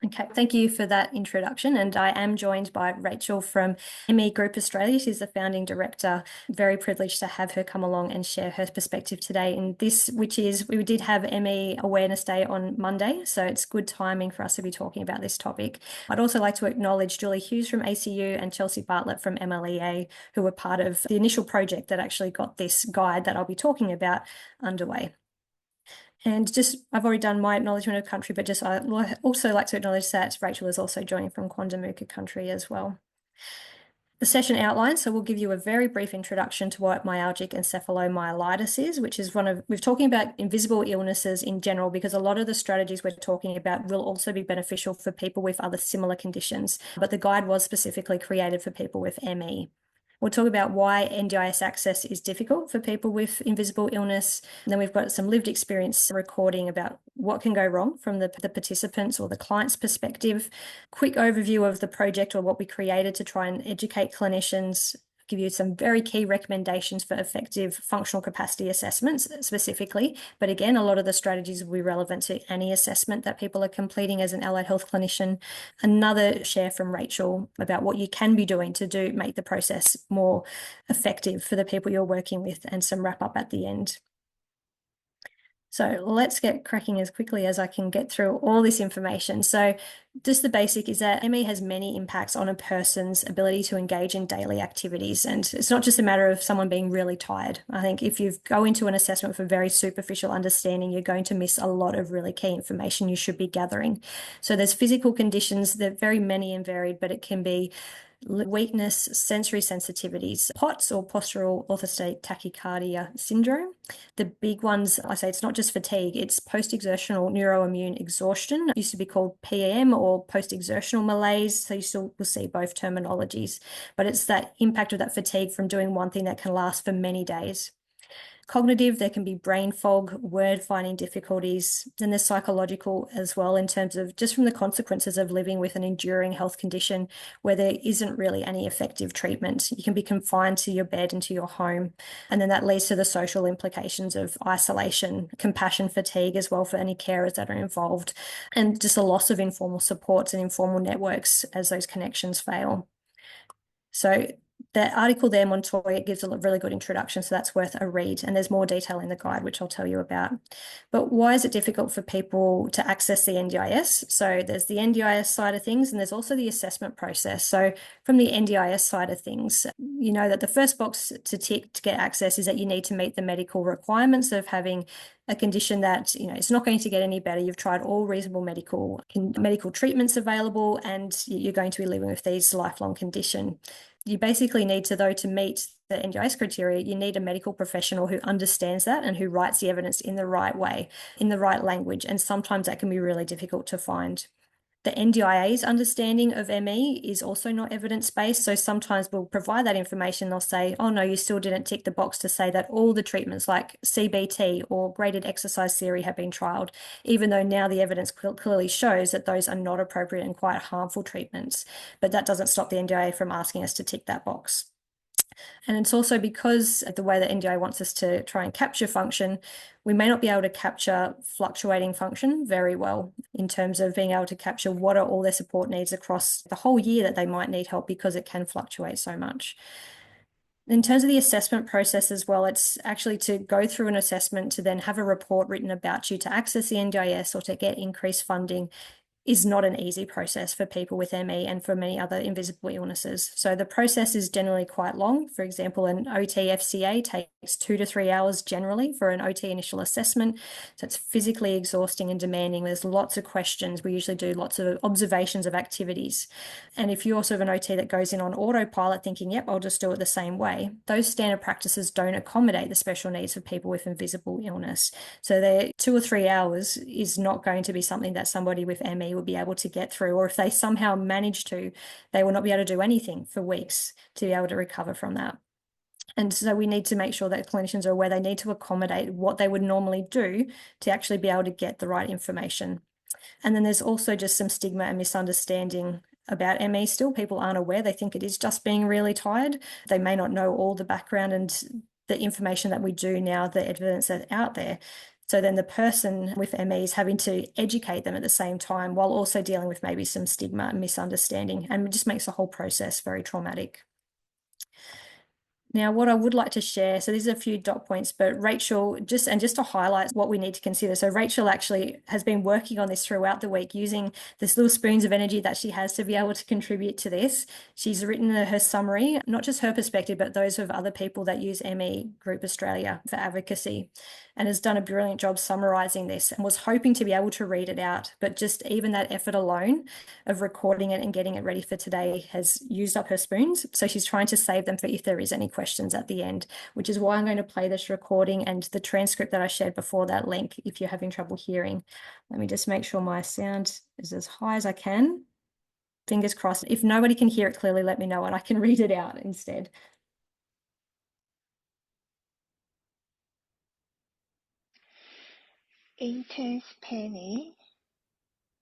Okay, thank you for that introduction. And I am joined by Rachel from ME Group Australia. She's the founding director. Very privileged to have her come along and share her perspective today in this, which is we did have ME Awareness Day on Monday, so it's good timing for us to be talking about this topic. I'd also like to acknowledge Julie Hughes from ACU and Chelsea Bartlett from MLEA, who were part of the initial project that actually got this guide that I'll be talking about underway. And just, I've already done my acknowledgement of country, but just I also like to acknowledge that Rachel is also joining from Quandamooka country as well. The session outline, so we'll give you a very brief introduction to what myalgic encephalomyelitis is, which is we're talking about invisible illnesses in general, because a lot of the strategies we're talking about will also be beneficial for people with other similar conditions. But the guide was specifically created for people with ME. We'll talk about why NDIS access is difficult for people with invisible illness. And then we've got some lived experience recording about what can go wrong from the participants or the client's perspective. Quick overview of the project or what we created to try and educate clinicians, give you some very key recommendations for effective functional capacity assessments specifically. But again, a lot of the strategies will be relevant to any assessment that people are completing as an allied health clinician. Another share from Rachel about what you can be doing to make the process more effective for the people you're working with, and some wrap up at the end. So let's get cracking as quickly as I can get through all this information. So just the basic is that ME has many impacts on a person's ability to engage in daily activities. And it's not just a matter of someone being really tired. I think if you go into an assessment for very superficial understanding, you're going to miss a lot of really key information you should be gathering. So there's physical conditions, they're very many and varied, but it can be weakness, sensory sensitivities, POTS or postural orthostatic tachycardia syndrome. The big ones, I say it's not just fatigue, it's post-exertional neuroimmune exhaustion. It used to be called PEM or post-exertional malaise. So you still will see both terminologies, but it's that impact of that fatigue from doing one thing that can last for many days. Cognitive, there can be brain fog, word finding difficulties. Then there's psychological as well, in terms of just from the consequences of living with an enduring health condition where there isn't really any effective treatment. You can be confined to your bed and to your home. And then that leads to the social implications of isolation, compassion fatigue as well for any carers that are involved, and just a loss of informal supports and informal networks as those connections fail. So the article there, Montoya, gives a really good introduction, so that's worth a read. And there's more detail in the guide, which I'll tell you about. But why is it difficult for people to access the NDIS? So there's the NDIS side of things, and there's also the assessment process. So from the NDIS side of things, you know that the first box to tick to get access is that you need to meet the medical requirements of having a condition that, you know, it's not going to get any better. You've tried all reasonable medical treatments available, and you're going to be living with these lifelong condition. You basically need to, though, to meet the NDIS criteria, you need a medical professional who understands that and who writes the evidence in the right way, in the right language. And sometimes that can be really difficult to find. The NDIA's understanding of ME is also not evidence-based. So sometimes we'll provide that information. They'll say, oh no, you still didn't tick the box to say that all the treatments like CBT or graded exercise theory have been trialed, even though now the evidence clearly shows that those are not appropriate and quite harmful treatments. But that doesn't stop the NDIA from asking us to tick that box. And it's also because of the way that NDIA wants us to try and capture function, we may not be able to capture fluctuating function very well in terms of being able to capture what are all their support needs across the whole year that they might need help, because it can fluctuate so much. In terms of the assessment process as well, it's actually to go through an assessment to then have a report written about you to access the NDIS or to get increased funding is not an easy process for people with ME and for many other invisible illnesses. So the process is generally quite long. For example, an OT FCA takes 2 to 3 hours generally for an OT initial assessment. So it's physically exhausting and demanding. There's lots of questions. We usually do lots of observations of activities. And if you also have an OT that goes in on autopilot thinking, yep, I'll just do it the same way, those standard practices don't accommodate the special needs of people with invisible illness. So their 2 or 3 hours is not going to be something that somebody with ME will be able to get through, or if they somehow manage to, they will not be able to do anything for weeks to be able to recover from that. And so we need to make sure that clinicians are aware they need to accommodate what they would normally do to actually be able to get the right information. And then there's also just some stigma and misunderstanding about ME still. People aren't aware. They think it is just being really tired. They may not know all the background and the information that we do now, the evidence that's out there. So then the person with ME is having to educate them at the same time while also dealing with maybe some stigma and misunderstanding, and it just makes the whole process very traumatic. Now, what I would like to share, so these are a few dot points, but Rachel, just to highlight what we need to consider. So Rachel actually has been working on this throughout the week using this little spoons of energy that she has to be able to contribute to this. She's written her summary, not just her perspective, but those of other people that use ME Group Australia for advocacy, and has done a brilliant job summarising this and was hoping to be able to read it out. But just even that effort alone of recording it and getting it ready for today has used up her spoons. So she's trying to save them for if there is any questions at the end, which is why I'm going to play this recording and the transcript that I shared before that link if you're having trouble hearing. Let me just make sure my sound is as high as I can. Fingers crossed. If nobody can hear it clearly, let me know and I can read it out instead. Intense pain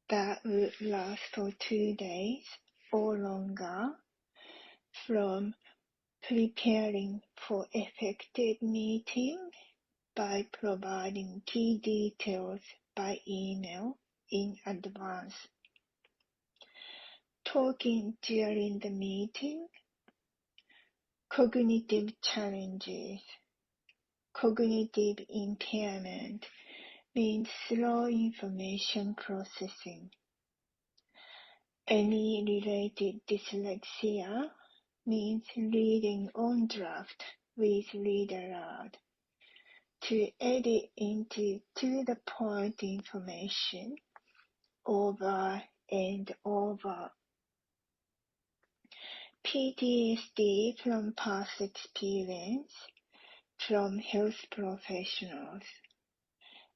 that would last for 2 days or longer from preparing for effective meeting by providing key details by email in advance. Talking during the meeting, cognitive challenges. Cognitive impairment means slow information processing. Any related dyslexia means reading on draft with read aloud. To edit into to-the-point information over and over. PTSD from past experience from health professionals.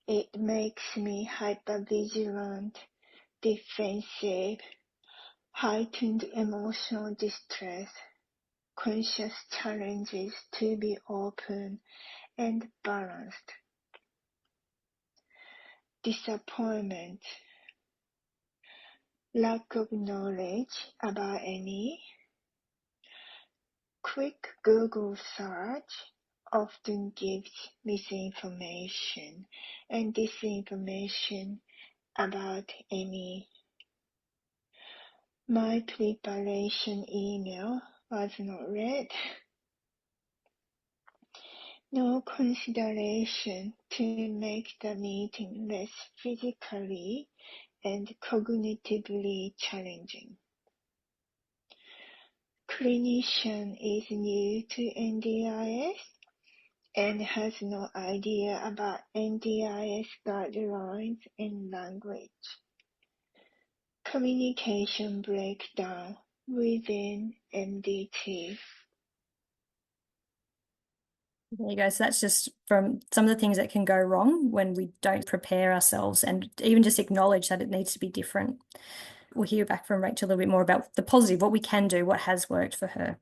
It makes me hypervigilant, defensive, heightened emotional distress, conscious challenges to be open and balanced. Disappointment, lack of knowledge about any. Quick Google search often gives misinformation and disinformation about any. My preparation email was not read. No consideration to make the meeting less physically and cognitively challenging. Clinician is new to NDIS and has no idea about NDIS guidelines and language. Communication breakdown within MDT. There you go. So that's just from some of the things that can go wrong when we don't prepare ourselves and even just acknowledge that it needs to be different. We'll hear back from Rachel a little bit more about the positive, what we can do, what has worked for her.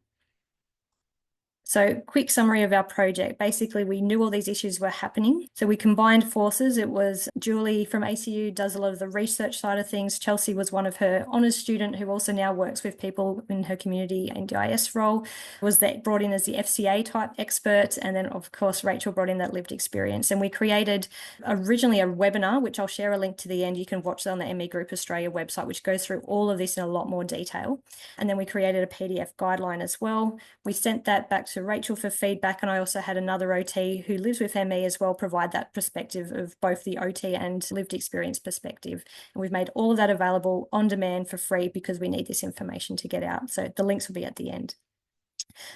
So quick summary of our project. Basically, we knew all these issues were happening. So we combined forces. It was Julie from ACU does a lot of the research side of things. Chelsea was one of her honours student who also now works with people in her community NDIS role, was that brought in as the FCA type expert. And then of course, Rachel brought in that lived experience. And we created originally a webinar, which I'll share a link to the end. You can watch that on the ME Group Australia website, which goes through all of this in a lot more detail. And then we created a PDF guideline as well. We sent that back to Rachel for feedback, and I also had another OT who lives with ME as well provide that perspective of both the OT and lived experience perspective. And we've made all of that available on demand for free because we need this information to get out. So the links will be at the end.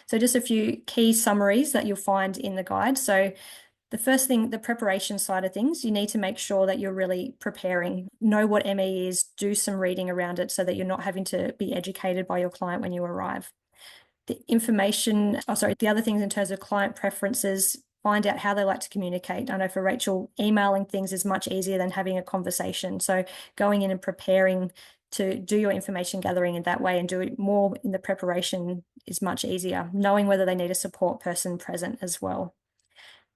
So just a few key summaries that you'll find in the guide. So the first thing, the preparation side of things, you need to make sure that you're really preparing, know what ME is, do some reading around it so that you're not having to be educated by your client when you arrive. The other things in terms of client preferences, find out how they like to communicate. I know for Rachel, emailing things is much easier than having a conversation. So going in and preparing to do your information gathering in that way and do it more in the preparation is much easier, knowing whether they need a support person present as well.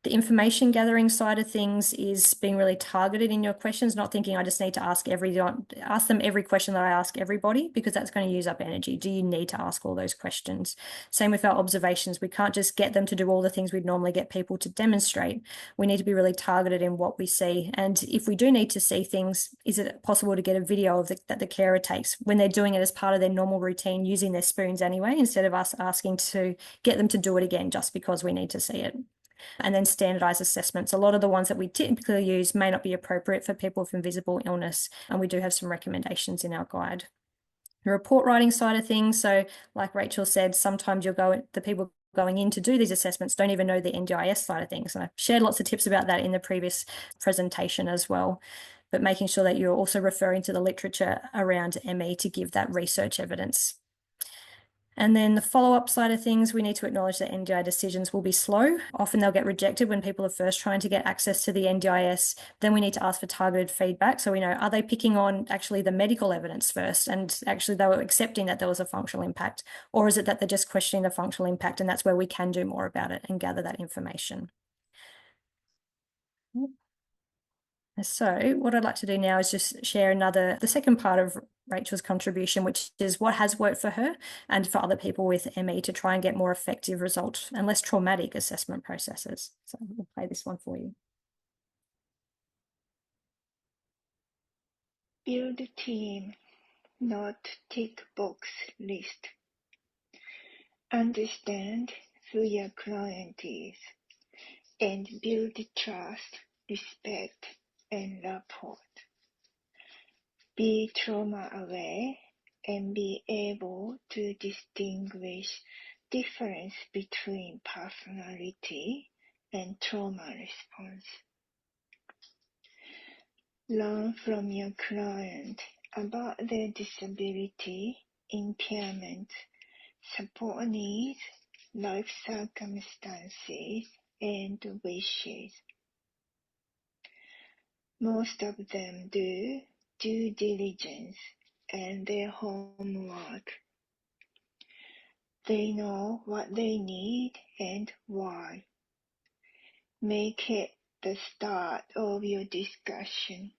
The information gathering side of things is being really targeted in your questions, not thinking I just need to ask them every question that I ask everybody, because that's going to use up energy. Do you need to ask all those questions? Same with our observations. We can't just get them to do all the things we'd normally get people to demonstrate. We need to be really targeted in what we see. And if we do need to see things, is it possible to get a video of that the carer takes when they're doing it as part of their normal routine, using their spoons anyway, instead of us asking to get them to do it again just because we need to see it? And then standardized assessments. A lot of the ones that we typically use may not be appropriate for people with invisible illness, and we do have some recommendations in our guide. The report writing side of things, so like Rachel said, sometimes the people going in to do these assessments don't even know the NDIS side of things. And I've shared lots of tips about that in the previous presentation as well. But making sure that you're also referring to the literature around ME to give that research evidence. And then the follow-up side of things, we need to acknowledge that NDI decisions will be slow. Often they'll get rejected when people are first trying to get access to the NDIS. Then we need to ask for targeted feedback. So we know, are they picking on actually the medical evidence first? And actually they were accepting that there was a functional impact? Or is it that they're just questioning the functional impact? And that's where we can do more about it and gather that information. So what I'd like to do now is just share the second part of Rachel's contribution, which is what has worked for her and for other people with ME to try and get more effective results and less traumatic assessment processes. So we'll play this one for you. Build a team, not tick box list. Understand who your client is and build trust, respect, and rapport. Be trauma aware and be able to distinguish difference between personality and trauma response. Learn from your client about their disability, impairment, support needs, life circumstances, and wishes. Most of them do due diligence and their homework. They know what they need and why. Make it the start of your discussion.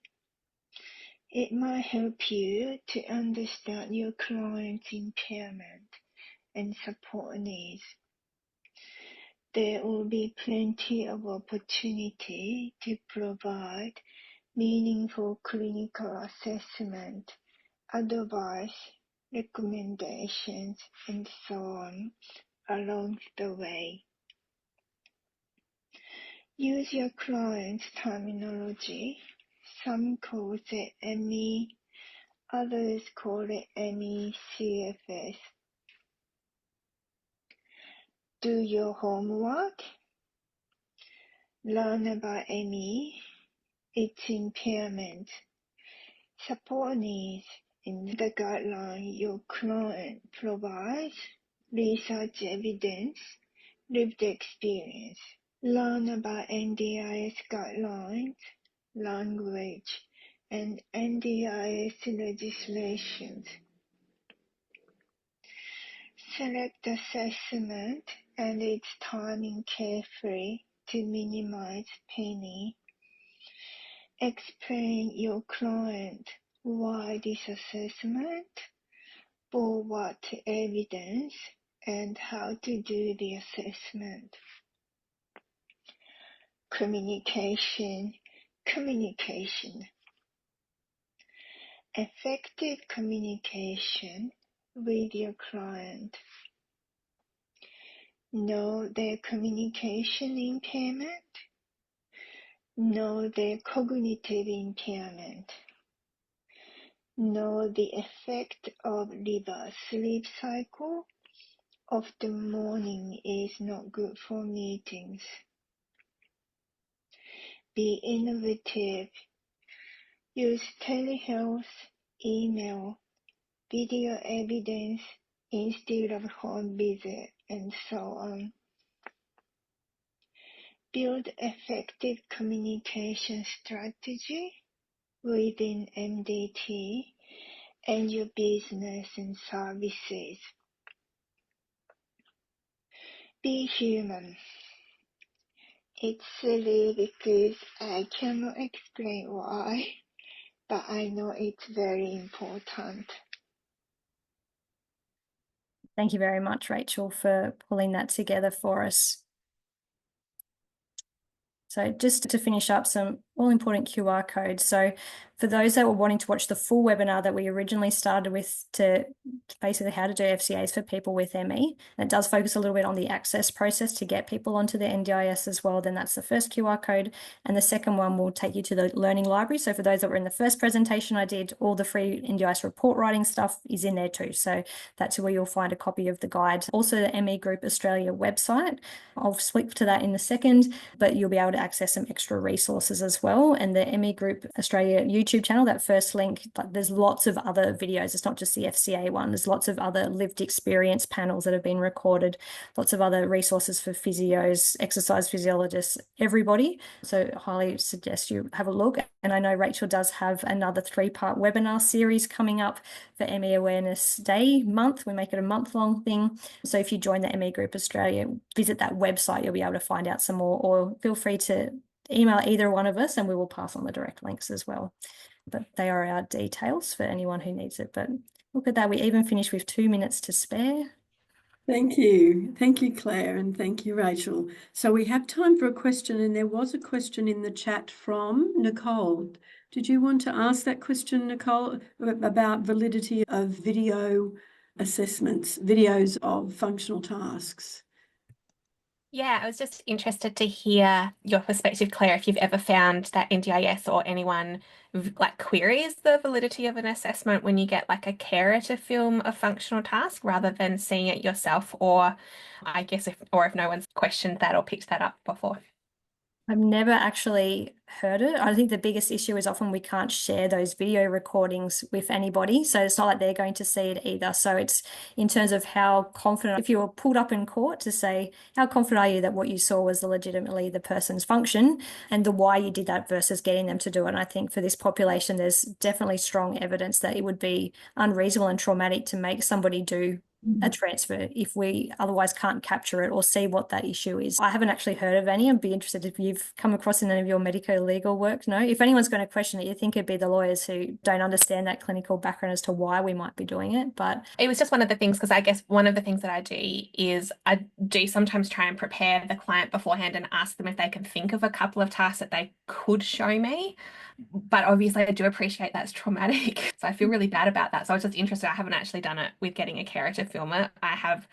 It might help you to understand your client's impairment and support needs. There will be plenty of opportunity to provide meaningful clinical assessment, advice, recommendations, and so on along the way. Use your client's terminology. Some call it ME, others call it MECFS. Do your homework. Learn about ME, its impairment, support needs, in the guideline your client provides, research evidence, lived experience. Learn about NDIS guidelines, language, and NDIS legislations. Select assessment and its timing carefully to minimize pain. Explain your client why this assessment, for what evidence, and how to do the assessment. Communication. Effective communication with your client. Know their communication impairment. Know their cognitive impairment. Know the effect of reverse sleep cycle. Often morning is not good for meetings. Be innovative. Use telehealth, email, video evidence instead of home visit, and so on. Build effective communication strategy within MDT and your business and services. Be human. It's silly because I cannot explain why, but I know it's very important. Thank you very much, Rachel, for pulling that together for us. So just to finish up, some all-important QR codes. So for those that were wanting to watch the full webinar that we originally started with to basically how to do FCAs for people with ME, and it does focus a little bit on the access process to get people onto the NDIS as well, then that's the first QR code. And the second one will take you to the learning library. So for those that were in the first presentation I did, all the free NDIS report writing stuff is in there too. So that's where you'll find a copy of the guide. Also the ME Group Australia website. I'll flip to that in a second, but you'll be able to access some extra resources as well. And the ME Group Australia YouTube channel, that first link, there's lots of other videos. It's not just the FCA one. There's lots of other lived experience panels that have been recorded, lots of other resources for physios, exercise physiologists, everybody. So I highly suggest you have a look. And I know Rachel does have another 3-part webinar series coming up for ME Awareness Day month. We make it a month-long thing. So if you join the ME Group Australia, visit that website, you'll be able to find out some more, or feel free to email either one of us and we will pass on the direct links as well. But they are our details for anyone who needs it. But look at that, we even finished with 2 minutes to spare. Thank you. Thank you, Claire, and thank you, Rachel. So we have time for a question, and there was a question in the chat from Nicole. Did you want to ask that question, Nicole, about validity of video assessments, videos of functional tasks? Yeah, I was just interested to hear your perspective, Claire, if you've ever found that NDIS or anyone like queries the validity of an assessment when you get like a carer to film a functional task rather than seeing it yourself, or I guess if no one's questioned that or picked that up before. I've never actually heard it. I think the biggest issue is often we can't share those video recordings with anybody. So it's not like they're going to see it either. So it's in terms of how confident, if you were pulled up in court to say, how confident are you that what you saw was legitimately the person's function and the why you did that versus getting them to do it. And I think for this population, there's definitely strong evidence that it would be unreasonable and traumatic to make somebody do a transfer if we otherwise can't capture it or see what that issue is. I haven't actually heard of any. I'd be interested if you've come across in any of your medico-legal work. No, if anyone's going to question it, you think it'd be the lawyers who don't understand that clinical background as to why we might be doing it. But it was just one of the things, because I guess one of the things that I do is I do sometimes try and prepare the client beforehand and ask them if they can think of a couple of tasks that they could show me. But obviously I do appreciate that's traumatic. So I feel really bad about that. So I was just interested. I haven't actually done it with getting a carer to film it. I have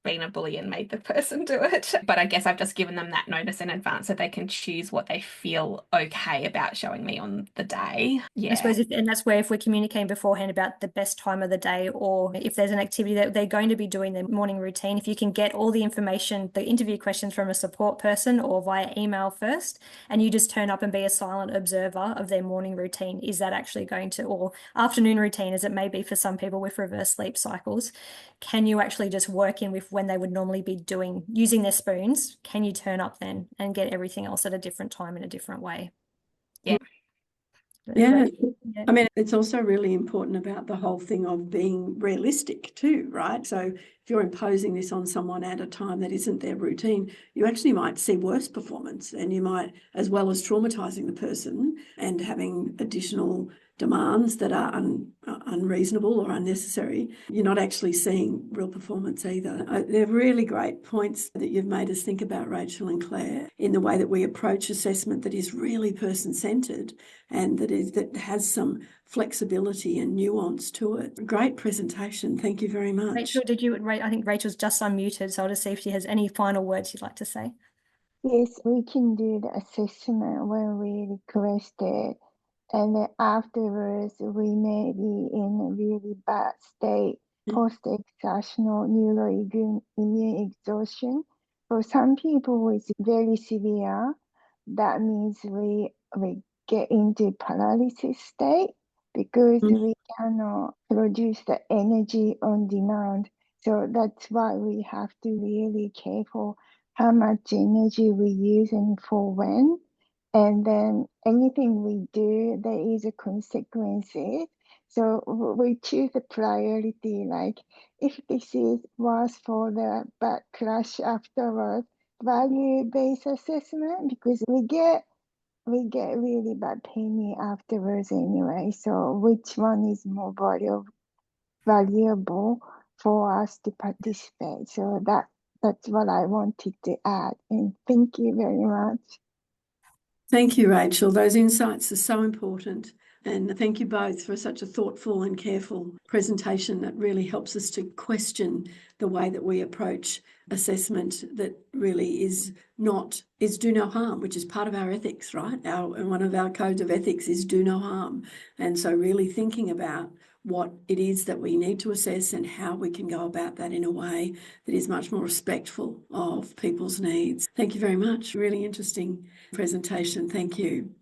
been a bully and made the person do it. But I guess I've just given them that notice in advance so they can choose what they feel okay about showing me on the day. Yeah. I suppose, and that's where if we're communicating beforehand about the best time of the day, or if there's an activity that they're going to be doing their morning routine, if you can get all the information, the interview questions from a support person or via email first, and you just turn up and be a silent observer of their morning routine, is that actually going to, or afternoon routine, as it may be for some people with reverse sleep cycles, can you actually just work in with when they would normally be doing, using their spoons? Can you turn up then and get everything else at a different time in a different way? Yeah. Yeah. I mean, it's also really important about the whole thing of being realistic too, right? So if you're imposing this on someone at a time that isn't their routine, you actually might see worse performance, and you might, as well as traumatizing the person and having additional demands that are unreasonable or unnecessary, you're not actually seeing real performance either. They're really great points that you've made us think about, Rachel and Claire, in the way that we approach assessment that is really person-centred and that has some flexibility and nuance to it. Great presentation. Thank you very much. Rachel, I think Rachel's just unmuted, so I'll just see if she has any final words she'd like to say. Yes, we can do the assessment when we request it. And then afterwards, we may be in a really bad state, post-exertional neuroimmune exhaustion. For some people, it's very severe. That means we get into paralysis state because we cannot produce the energy on demand. So that's why we have to really careful how much energy we use and for when. And then anything we do, there is a consequences. So we choose a priority, like if this is was for the back crash afterwards, value-based assessment, because we get really bad pain afterwards anyway. So which one is more valuable for us to participate? So that's what I wanted to add. And thank you very much. Thank you, Rachel. Those insights are so important. And thank you both for such a thoughtful and careful presentation that really helps us to question the way that we approach assessment that really is do no harm, which is part of our ethics, right? And one of our codes of ethics is do no harm. And so really thinking about what it is that we need to assess and how we can go about that in a way that is much more respectful of people's needs. Thank you very much. Really interesting presentation. Thank you.